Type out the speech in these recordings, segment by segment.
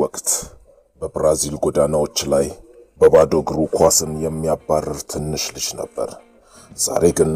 ወቅት በብራዚል ጎዳናዎች ላይ በባዶ እግሩ ኳስን የሚያባርር ትንሽ ልጅ ነበር። ዛሬ ግን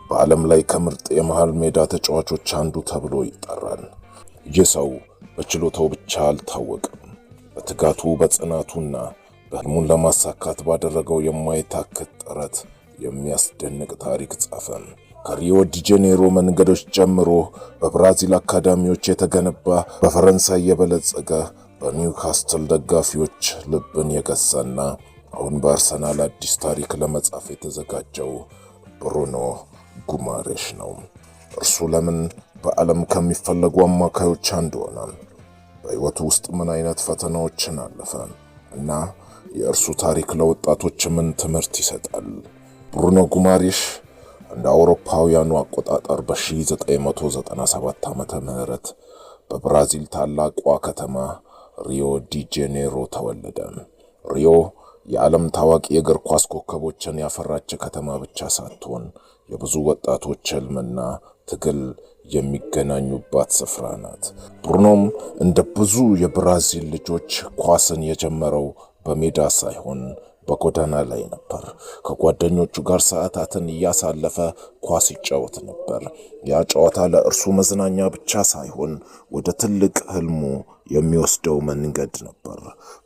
በዓለም ላይ ከምርጥ የመሃል ሜዳ ተጫዋቾች አንዱ ተብሎ ይጠራል። ይህ ሰው በችሎታው ብቻ አልታወቀም። በትጋቱ በጽናቱና በህልሙን ለማሳካት ባደረገው የማይታከት ጥረት የሚያስደንቅ ታሪክ ጻፈ። ከሪዮ ዲ ጄኔሮ መንገዶች ጀምሮ በብራዚል አካዳሚዎች የተገነባ፣ በፈረንሳይ የበለጸገ፣ በኒውካስትል ደጋፊዎች ልብን የገዛና አሁን በአርሰናል አዲስ ታሪክ ለመጻፍ የተዘጋጀው ብሩኖ ጉማሬሽ ነው። እርሱ ለምን በዓለም ከሚፈለጉ አማካዮች አንዱ ሆነ? በሕይወቱ ውስጥ ምን አይነት ፈተናዎችን አለፈ? እና የእርሱ ታሪክ ለወጣቶች ምን ትምህርት ይሰጣል? ብሩኖ ጉማሬሽ እንደ አውሮፓውያኑ አቆጣጠር በ1997 ዓመተ ምህረት በብራዚል ታላቋ ከተማ ሪዮ ዲ ጄኔሮ ተወለደ። ሪዮ የዓለም ታዋቂ የእግር ኳስ ኮከቦችን ያፈራች ከተማ ብቻ ሳትሆን የብዙ ወጣቶች ህልምና ትግል የሚገናኙባት ስፍራ ናት። ብሩኖም እንደ ብዙ የብራዚል ልጆች ኳስን የጀመረው በሜዳ ሳይሆን በጎዳና ላይ ነበር። ከጓደኞቹ ጋር ሰዓታትን እያሳለፈ ኳስ ይጫወት ነበር። ያ ጨዋታ ለእርሱ መዝናኛ ብቻ ሳይሆን ወደ ትልቅ ህልሙ የሚወስደው መንገድ ነበር።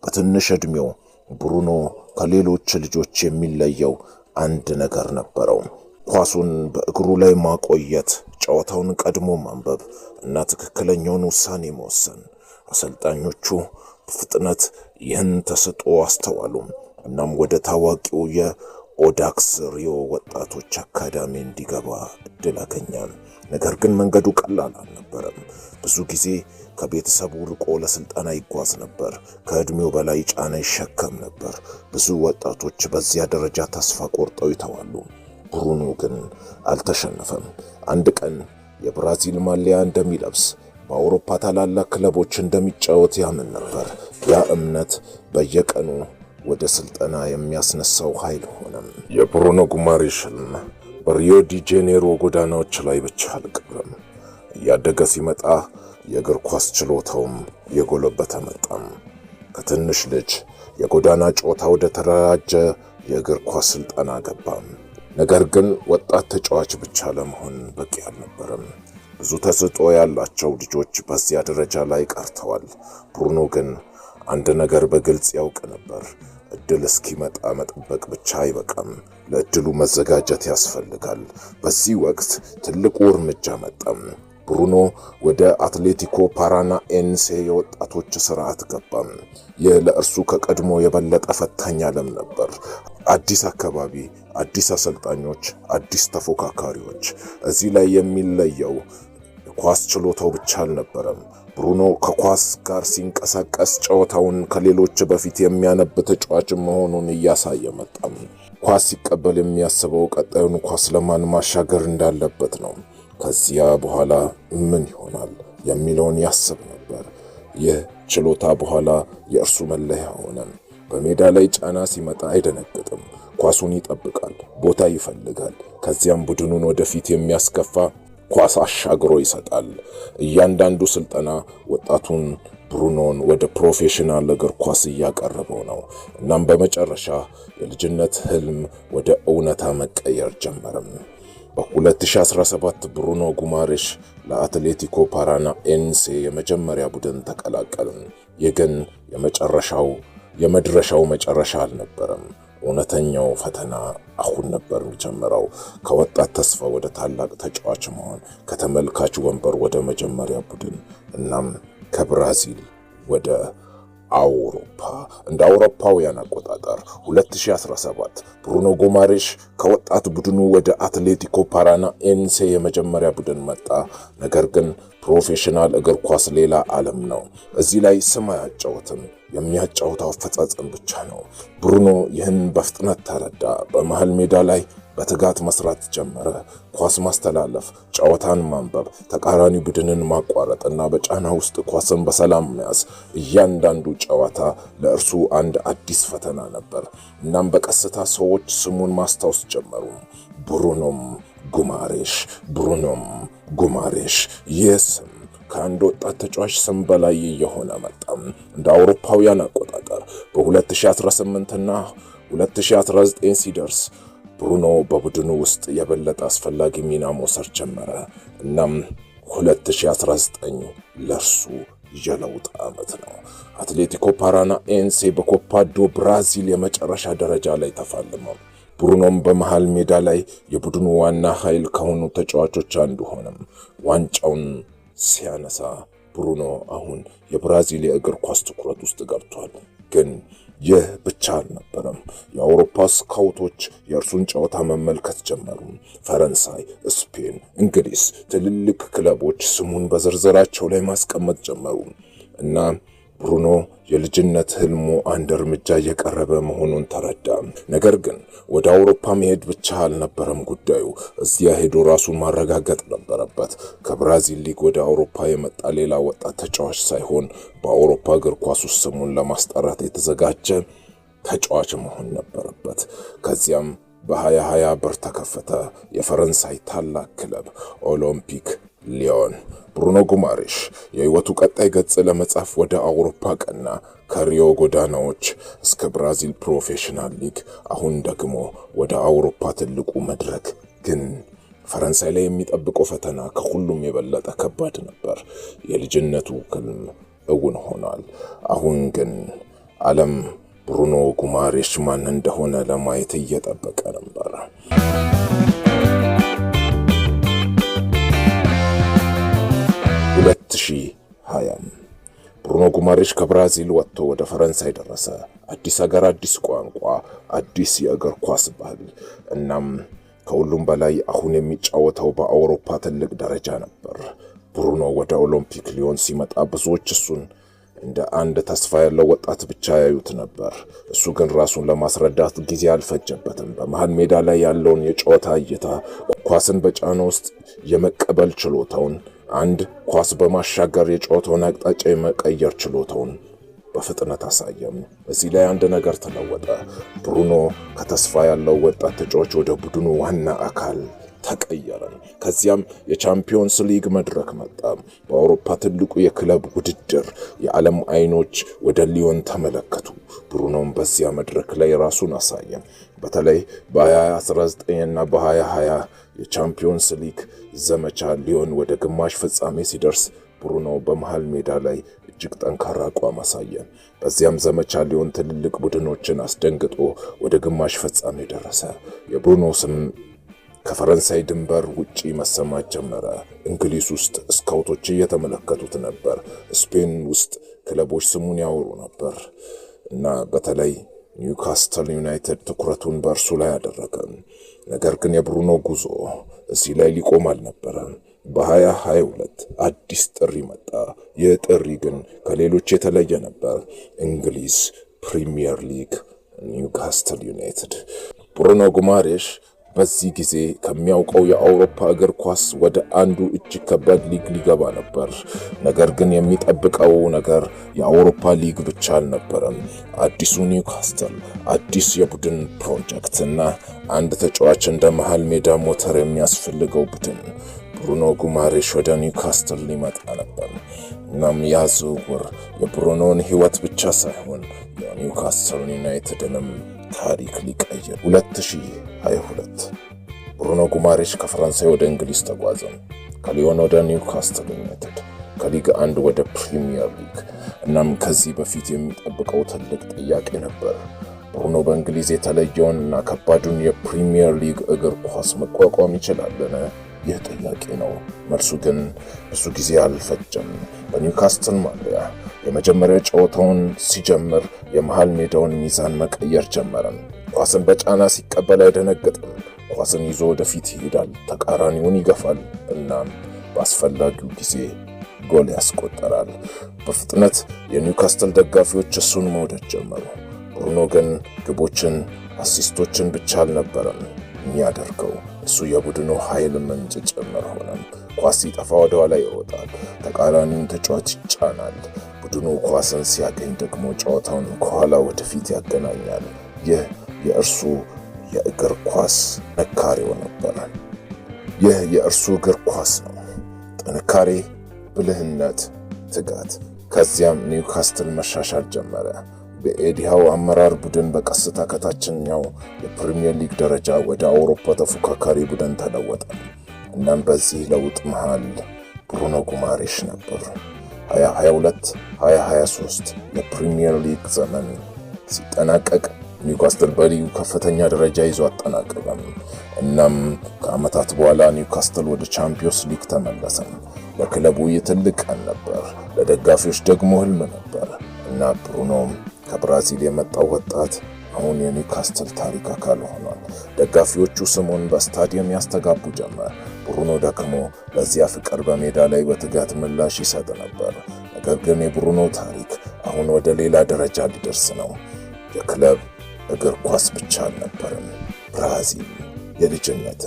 በትንሽ ዕድሜው ብሩኖ ከሌሎች ልጆች የሚለየው አንድ ነገር ነበረው። ኳሱን በእግሩ ላይ ማቆየት፣ ጨዋታውን ቀድሞ ማንበብ እና ትክክለኛውን ውሳኔ መወሰን። አሰልጣኞቹ በፍጥነት ይህን ተሰጥኦ አስተዋሉ። እናም ወደ ታዋቂው የኦዳክስ ሪዮ ወጣቶች አካዳሚ እንዲገባ እድል አገኘ። ነገር ግን መንገዱ ቀላል አልነበረም። ብዙ ጊዜ ከቤተሰቡ ርቆ ለስልጠና ይጓዝ ነበር። ከዕድሜው በላይ ጫና ይሸከም ነበር። ብዙ ወጣቶች በዚያ ደረጃ ተስፋ ቆርጠው ይተዋሉ። ብሩኖ ግን አልተሸነፈም። አንድ ቀን የብራዚል ማሊያ እንደሚለብስ፣ በአውሮፓ ታላላቅ ክለቦች እንደሚጫወት ያምን ነበር። ያ እምነት በየቀኑ ወደ ስልጠና የሚያስነሳው ኃይል ሆነ። የብሩኖ ጉማሬሽ ህልም በሪዮ ዲ ጄኔሮ ጎዳናዎች ላይ ብቻ አልቀረም። እያደገ ሲመጣ የእግር ኳስ ችሎታውም የጎለበተ መጣም። ከትንሽ ልጅ የጎዳና ጨዋታ ወደ ተደራጀ የእግር ኳስ ስልጠና ገባም። ነገር ግን ወጣት ተጫዋች ብቻ ለመሆን በቂ አልነበረም። ብዙ ተሰጥኦ ያላቸው ልጆች በዚያ ደረጃ ላይ ቀርተዋል። ብሩኖ ግን አንድ ነገር በግልጽ ያውቅ ነበር። እድል እስኪመጣ መጠበቅ ብቻ አይበቃም፣ ለእድሉ መዘጋጀት ያስፈልጋል። በዚህ ወቅት ትልቁ እርምጃ መጣም። ብሩኖ ወደ አትሌቲኮ ፓራናኤንሴ የወጣቶች ስርዓት ገባም። ይህ ለእርሱ ከቀድሞ የበለጠ ፈታኝ ዓለም ነበር። አዲስ አካባቢ፣ አዲስ አሰልጣኞች፣ አዲስ ተፎካካሪዎች። እዚህ ላይ የሚለየው ኳስ ችሎታው ብቻ አልነበረም። ብሩኖ ከኳስ ጋር ሲንቀሳቀስ ጨዋታውን ከሌሎች በፊት የሚያነብ ተጫዋች መሆኑን እያሳየ መጣም። ኳስ ሲቀበል የሚያስበው ቀጣዩን ኳስ ለማን ማሻገር እንዳለበት ነው። ከዚያ በኋላ ምን ይሆናል የሚለውን ያስብ ነበር። ይህ ችሎታ በኋላ የእርሱ መለያ ሆነ። በሜዳ ላይ ጫና ሲመጣ አይደነግጥም። ኳሱን ይጠብቃል፣ ቦታ ይፈልጋል። ከዚያም ቡድኑን ወደፊት የሚያስገፋ ኳስ አሻግሮ ይሰጣል። እያንዳንዱ ስልጠና ወጣቱን ብሩኖን ወደ ፕሮፌሽናል እግር ኳስ እያቀረበው ነው። እናም በመጨረሻ የልጅነት ህልም ወደ እውነታ መቀየር ጀመረም። በ2017 ብሩኖ ጉማሬሽ ለአትሌቲኮ ፓራናኤንሴ የመጀመሪያ ቡድን ተቀላቀለ። ይህ ግን የመድረሻው መጨረሻ አልነበረም። እውነተኛው ፈተና አሁን ነበር የሚጀምረው። ከወጣት ተስፋ ወደ ታላቅ ተጫዋች መሆን፣ ከተመልካች ወንበር ወደ መጀመሪያ ቡድን፣ እናም ከብራዚል ወደ አውሮፓ። እንደ አውሮፓውያን አቆጣጠር 2017 ብሩኖ ጉማሬሽ ከወጣት ቡድኑ ወደ አትሌቲኮ ፓራናኤንሴ የመጀመሪያ ቡድን መጣ። ነገር ግን ፕሮፌሽናል እግር ኳስ ሌላ ዓለም ነው። እዚህ ላይ ስም አያጫውትም፣ የሚያጫውተው አፈጻጸም ብቻ ነው። ብሩኖ ይህን በፍጥነት ተረዳ። በመሃል ሜዳ ላይ በትጋት መስራት ጀመረ። ኳስ ማስተላለፍ፣ ጨዋታን ማንበብ፣ ተቃራኒ ቡድንን ማቋረጥና በጫና ውስጥ ኳስን በሰላም መያዝ። እያንዳንዱ ጨዋታ ለእርሱ አንድ አዲስ ፈተና ነበር። እናም በቀስታ ሰዎች ስሙን ማስታወስ ጀመሩ። ብሩኖም ጉማሬሽ። ይህ ስም ከአንድ ወጣት ተጫዋች ስም በላይ የሆነ መጣ። እንደ አውሮፓውያን አቆጣጠር በ2018 እና 2019 ሲደርስ ብሩኖ በቡድኑ ውስጥ የበለጠ አስፈላጊ ሚና መውሰድ ጀመረ። እናም 2019 ለርሱ የለውጥ ዓመት ነው። አትሌቲኮ ፓራናኤንሴ በኮፓ ዶ ብራዚል የመጨረሻ ደረጃ ላይ ተፋለመው። ብሩኖም በመሃል ሜዳ ላይ የቡድኑ ዋና ኃይል ከሆኑ ተጫዋቾች አንዱ ሆነም። ዋንጫውን ሲያነሳ ብሩኖ አሁን የብራዚል የእግር ኳስ ትኩረት ውስጥ ገብቷል። ግን ይህ ብቻ አልነበረም። የአውሮፓ ስካውቶች የእርሱን ጨዋታ መመልከት ጀመሩ። ፈረንሳይ፣ ስፔን፣ እንግሊዝ ትልልቅ ክለቦች ስሙን በዝርዝራቸው ላይ ማስቀመጥ ጀመሩ እና ብሩኖ የልጅነት ህልሙ አንድ እርምጃ እየቀረበ መሆኑን ተረዳ። ነገር ግን ወደ አውሮፓ መሄድ ብቻ አልነበረም ጉዳዩ። እዚያ ሄዶ ራሱን ማረጋገጥ ነበረበት። ከብራዚል ሊግ ወደ አውሮፓ የመጣ ሌላ ወጣት ተጫዋች ሳይሆን በአውሮፓ እግር ኳስ ውስጥ ስሙን ለማስጠራት የተዘጋጀ ተጫዋች መሆን ነበረበት። ከዚያም በ2020 በር ተከፈተ። የፈረንሳይ ታላቅ ክለብ ኦሎምፒክ ሊዮን። ብሩኖ ጉማሬሽ የህይወቱ ቀጣይ ገጽ ለመጻፍ ወደ አውሮፓ ቀና። ከሪዮ ጎዳናዎች እስከ ብራዚል ፕሮፌሽናል ሊግ፣ አሁን ደግሞ ወደ አውሮፓ ትልቁ መድረክ። ግን ፈረንሳይ ላይ የሚጠብቀው ፈተና ከሁሉም የበለጠ ከባድ ነበር። የልጅነቱ ህልም እውን ሆኗል። አሁን ግን ዓለም ብሩኖ ጉማሬሽ ማን እንደሆነ ለማየት እየጠበቀ ነበር። 2020 ብሩኖ ጉማሬሽ ከብራዚል ወጥቶ ወደ ፈረንሳይ ደረሰ። አዲስ ሀገር፣ አዲስ ቋንቋ፣ አዲስ የእግር ኳስ ባህል። እናም ከሁሉም በላይ አሁን የሚጫወተው በአውሮፓ ትልቅ ደረጃ ነበር። ብሩኖ ወደ ኦሎምፒክ ሊዮን ሲመጣ ብዙዎች እሱን እንደ አንድ ተስፋ ያለው ወጣት ብቻ ያዩት ነበር። እሱ ግን ራሱን ለማስረዳት ጊዜ አልፈጀበትም። በመሃል ሜዳ ላይ ያለውን የጨዋታ እይታ፣ ኳስን በጫና ውስጥ የመቀበል ችሎታውን፣ አንድ ኳስ በማሻገር የጨዋታውን አቅጣጫ የመቀየር ችሎታውን በፍጥነት አሳየም። እዚህ ላይ አንድ ነገር ተለወጠ። ብሩኖ ከተስፋ ያለው ወጣት ተጫዋች ወደ ቡድኑ ዋና አካል ተቀየረ። ከዚያም የቻምፒዮንስ ሊግ መድረክ መጣ። በአውሮፓ ትልቁ የክለብ ውድድር የዓለም አይኖች ወደ ሊዮን ተመለከቱ። ብሩኖም በዚያ መድረክ ላይ ራሱን አሳየ። በተለይ በ2019 እና በ2020 የቻምፒዮንስ ሊግ ዘመቻ ሊዮን ወደ ግማሽ ፍጻሜ ሲደርስ ብሩኖ በመሃል ሜዳ ላይ እጅግ ጠንካራ አቋም አሳየ። በዚያም ዘመቻ ሊዮን ትልልቅ ቡድኖችን አስደንግጦ ወደ ግማሽ ፍጻሜ ደረሰ። የብሩኖ ስም ከፈረንሳይ ድንበር ውጪ መሰማት ጀመረ። እንግሊዝ ውስጥ ስካውቶች እየተመለከቱት ነበር። ስፔን ውስጥ ክለቦች ስሙን ያወሩ ነበር እና በተለይ ኒውካስትል ዩናይትድ ትኩረቱን በእርሱ ላይ አደረገ። ነገር ግን የብሩኖ ጉዞ እዚህ ላይ ሊቆም አልነበረም። በ2022 አዲስ ጥሪ መጣ። ይህ ጥሪ ግን ከሌሎች የተለየ ነበር። እንግሊዝ ፕሪሚየር ሊግ፣ ኒውካስትል ዩናይትድ። ብሩኖ ጉማሬሽ በዚህ ጊዜ ከሚያውቀው የአውሮፓ እግር ኳስ ወደ አንዱ እጅግ ከባድ ሊግ ሊገባ ነበር። ነገር ግን የሚጠብቀው ነገር የአውሮፓ ሊግ ብቻ አልነበረም። አዲሱ ኒውካስትል፣ አዲስ የቡድን ፕሮጀክት እና አንድ ተጫዋች እንደ መሃል ሜዳ ሞተር የሚያስፈልገው ቡድን። ብሩኖ ጉማሬሽ ወደ ኒውካስትል ሊመጣ ነበር። እናም ያ ዝውውር የብሩኖን ሕይወት ብቻ ሳይሆን የኒውካስትል ዩናይትድንም ታሪክ ሊቀይር። 2022 ብሩኖ ጉማሬሽ ከፈረንሳይ ወደ እንግሊዝ ተጓዘ። ከሊዮን ወደ ኒውካስትል ዩናይትድ፣ ከሊግ 1 ወደ ፕሪሚየር ሊግ። እናም ከዚህ በፊት የሚጠብቀው ትልቅ ጥያቄ ነበር። ብሩኖ በእንግሊዝ የተለየውን እና ከባዱን የፕሪሚየር ሊግ እግር ኳስ መቋቋም ይችላልን? ይህ ጥያቄ ነው። መልሱ ግን ብዙ ጊዜ አልፈጀም። በኒውካስትል ማሊያ የመጀመሪያ ጨዋታውን ሲጀምር የመሃል ሜዳውን ሚዛን መቀየር ጀመረ። ኳስን በጫና ሲቀበል አይደነግጥም። ኳስን ይዞ ወደፊት ይሄዳል፣ ተቃራኒውን ይገፋል፣ እናም በአስፈላጊው ጊዜ ጎል ያስቆጠራል። በፍጥነት የኒውካስትል ደጋፊዎች እሱን መውደድ ጀመሩ። ብሩኖ ግን ግቦችን፣ አሲስቶችን ብቻ አልነበረም የሚያደርገው። እሱ የቡድኑ ኃይል ምንጭ ጭምር ሆነ። ኳስ ሲጠፋ ወደ ኋላ ይሮጣል፣ ተቃራኒውን ተጫዋች ይጫናል። ቡድኑ ኳስን ሲያገኝ ደግሞ ጨዋታውን ከኋላ ወደፊት ያገናኛል። ይህ የእርሱ የእግር ኳስ ጥንካሬው ነበር። ይህ የእርሱ እግር ኳስ ነው። ጥንካሬ፣ ብልህነት፣ ትጋት። ከዚያም ኒውካስትል መሻሻል ጀመረ። በኤዲሃው አመራር ቡድን በቀስታ ከታችኛው የፕሪሚየር ሊግ ደረጃ ወደ አውሮፓ ተፎካካሪ ቡድን ተለወጠ። እናም በዚህ ለውጥ መሃል ብሩኖ ጉማሬሽ ነበር። 2022-2023 የፕሪሚየር ሊግ ዘመን ሲጠናቀቅ ኒውካስትል በሊጉ ከፍተኛ ደረጃ ይዞ አጠናቀቀም። እናም ከዓመታት በኋላ ኒውካስትል ወደ ቻምፒዮንስ ሊግ ተመለሰ። ለክለቡ ይህ ትልቅ ቀን ነበር፣ ለደጋፊዎች ደግሞ ህልም ነበር እና ብሩኖ ከብራዚል የመጣው ወጣት አሁን የኒውካስትል ታሪክ አካል ሆኗል። ደጋፊዎቹ ስሙን በስታዲየም ያስተጋቡ ጀመር። ብሩኖ ደግሞ ለዚያ ፍቅር በሜዳ ላይ በትጋት ምላሽ ይሰጥ ነበር። ነገር ግን የብሩኖ ታሪክ አሁን ወደ ሌላ ደረጃ ሊደርስ ነው። የክለብ እግር ኳስ ብቻ አልነበረም። ብራዚል የልጅነት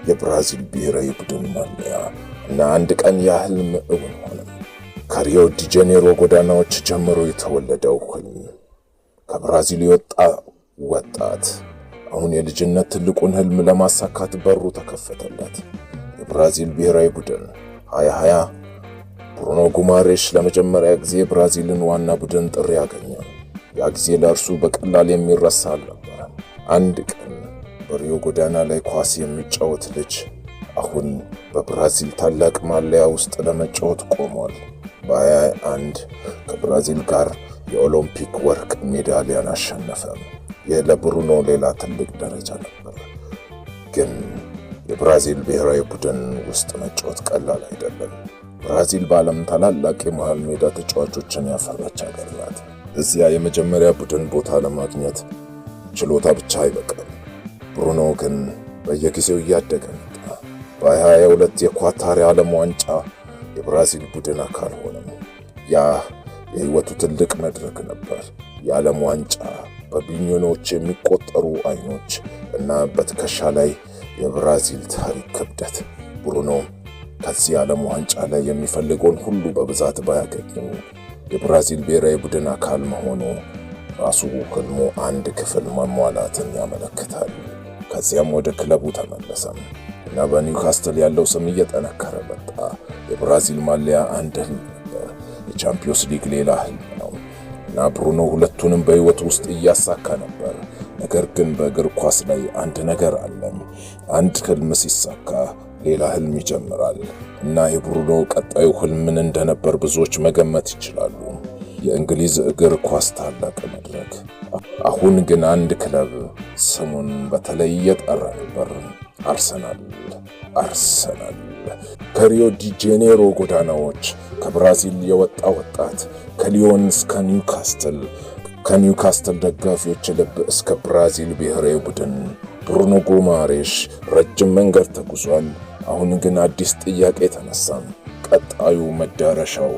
የብራዚል ብሔራዊ ቡድን ማሊያ እና አንድ ቀን ያህልም እውን ሆነ። ከሪዮ ዲ ጄኔሮ ጎዳናዎች ጀምሮ የተወለደው ህልም ከብራዚል የወጣ ወጣት አሁን የልጅነት ትልቁን ህልም ለማሳካት በሩ ተከፈተለት። የብራዚል ብሔራዊ ቡድን 2020 ብሩኖ ጉማሬሽ ለመጀመሪያ ጊዜ ብራዚልን ዋና ቡድን ጥሪ አገኘ። ያ ጊዜ ለእርሱ በቀላል የሚረሳ አልነበረም። አንድ ቀን በሪዮ ጎዳና ላይ ኳስ የሚጫወት ልጅ አሁን በብራዚል ታላቅ ማሊያ ውስጥ ለመጫወት ቆሟል። በ21 ከብራዚል ጋር የኦሎምፒክ ወርቅ ሜዳሊያን አሸነፈ። ይህ ለብሩኖ ሌላ ትልቅ ደረጃ ነበር። ግን የብራዚል ብሔራዊ ቡድን ውስጥ መጫወት ቀላል አይደለም። ብራዚል በዓለም ታላላቅ የመሃል ሜዳ ተጫዋቾችን ያፈራች ሀገር ናት። እዚያ የመጀመሪያ ቡድን ቦታ ለማግኘት ችሎታ ብቻ አይበቃም። ብሩኖ ግን በየጊዜው እያደገ መጣ። በ2022 የኳታር የዓለም ዋንጫ የብራዚል ቡድን አካል ሆነ። ያ የህይወቱ ትልቅ መድረክ ነበር። የዓለም ዋንጫ በቢሊዮኖች የሚቆጠሩ አይኖች እና በትከሻ ላይ የብራዚል ታሪክ ክብደት። ብሩኖ ከዚህ የዓለም ዋንጫ ላይ የሚፈልገውን ሁሉ በብዛት ባያገኝም የብራዚል ብሔራዊ ቡድን አካል መሆኑ ራሱ ህልሙ አንድ ክፍል መሟላትን ያመለክታል። ከዚያም ወደ ክለቡ ተመለሰም እና በኒውካስትል ያለው ስም እየጠነከረ መጣ። የብራዚል ማሊያ አንድ ህልም ነበር፣ የቻምፒዮንስ ሊግ ሌላ ህልም ነው እና ብሩኖ ሁለቱንም በህይወት ውስጥ እያሳካ ነበር። ነገር ግን በእግር ኳስ ላይ አንድ ነገር አለ። አንድ ህልም ሲሳካ ሌላ ህልም ይጀምራል እና የብሩኖ ቀጣዩ ህልም ምን እንደነበር ብዙዎች መገመት ይችላሉ። የእንግሊዝ እግር ኳስ ታላቅ መድረክ። አሁን ግን አንድ ክለብ ስሙን በተለይ እየጠራ ነበር፣ አርሰናል። ከሪዮ ዲ ጄኔሮ ጎዳናዎች ከብራዚል የወጣ ወጣት፣ ከሊዮን እስከ ኒውካስትል፣ ከኒውካስትል ደጋፊዎች ልብ እስከ ብራዚል ብሔራዊ ቡድን ብሩኖ ጉማሬሽ ረጅም መንገድ ተጉዟል። አሁን ግን አዲስ ጥያቄ ተነሳ። ቀጣዩ መዳረሻው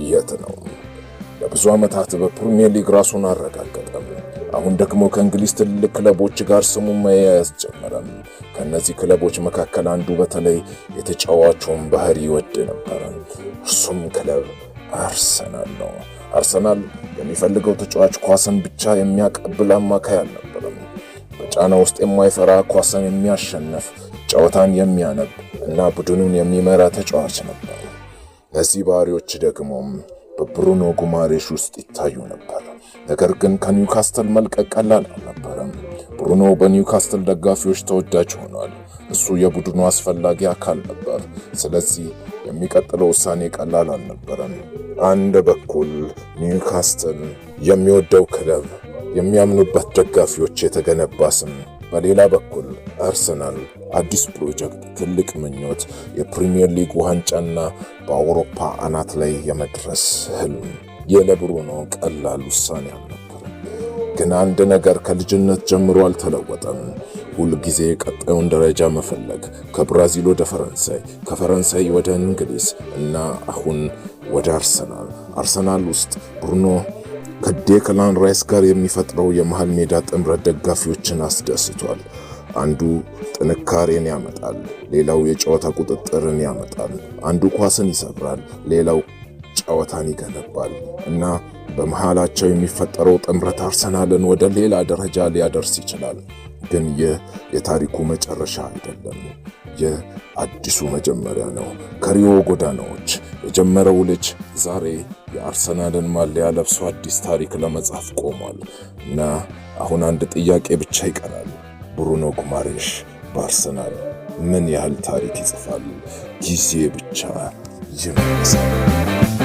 የት ነው? ለብዙ ዓመታት በፕሪሚየር ሊግ ራሱን አረጋገጠም። አሁን ደግሞ ከእንግሊዝ ትልቅ ክለቦች ጋር ስሙ መያዝ ጀመረ። ከነዚህ ክለቦች መካከል አንዱ በተለይ የተጫዋቹን ባህሪ ይወድ ነበር። እርሱም ክለብ አርሰናል ነው። አርሰናል የሚፈልገው ተጫዋች ኳስን ብቻ የሚያቀብል አማካይ አልነበረም። በጫና ውስጥ የማይፈራ ኳስን የሚያሸንፍ ጨዋታን የሚያነብ እና ቡድኑን የሚመራ ተጫዋች ነበር። እነዚህ ባህሪዎች ደግሞም በብሩኖ ጉማሬሽ ውስጥ ይታዩ ነበር። ነገር ግን ከኒውካስትል መልቀቅ ቀላል አልነበረም። ብሩኖ በኒውካስትል ደጋፊዎች ተወዳጅ ሆኗል። እሱ የቡድኑ አስፈላጊ አካል ነበር። ስለዚህ የሚቀጥለው ውሳኔ ቀላል አልነበረም። አንድ በኩል ኒውካስትል የሚወደው ክለብ፣ የሚያምኑበት ደጋፊዎች የተገነባ ስም፣ በሌላ በኩል አርሰናል አዲስ ፕሮጀክት፣ ትልቅ ምኞት፣ የፕሪሚየር ሊግ ዋንጫና በአውሮፓ አናት ላይ የመድረስ ህልም። የለብሩኖ ቀላል ውሳኔ አልነበረም። ግን አንድ ነገር ከልጅነት ጀምሮ አልተለወጠም። ሁል ጊዜ ቀጣዩን ደረጃ መፈለግ። ከብራዚል ወደ ፈረንሳይ፣ ከፈረንሳይ ወደ እንግሊዝ እና አሁን ወደ አርሰናል። አርሰናል ውስጥ ብሩኖ ከዴክላን ራይስ ጋር የሚፈጥረው የመሃል ሜዳ ጥምረት ደጋፊዎችን አስደስቷል። አንዱ ጥንካሬን ያመጣል፣ ሌላው የጨዋታ ቁጥጥርን ያመጣል። አንዱ ኳስን ይሰብራል፣ ሌላው ጨዋታን ይገነባል እና በመሃላቸው የሚፈጠረው ጥምረት አርሰናልን ወደ ሌላ ደረጃ ሊያደርስ ይችላል። ግን ይህ የታሪኩ መጨረሻ አይደለም። ይህ አዲሱ መጀመሪያ ነው። ከሪዮ ጎዳናዎች የጀመረው ልጅ ዛሬ የአርሰናልን ማሊያ ለብሶ አዲስ ታሪክ ለመጻፍ ቆሟል እና አሁን አንድ ጥያቄ ብቻ ይቀራል። ብሩኖ ጉማሬሽ በአርሰናል ምን ያህል ታሪክ ይጽፋል? ጊዜ ብቻ ይመልሳል።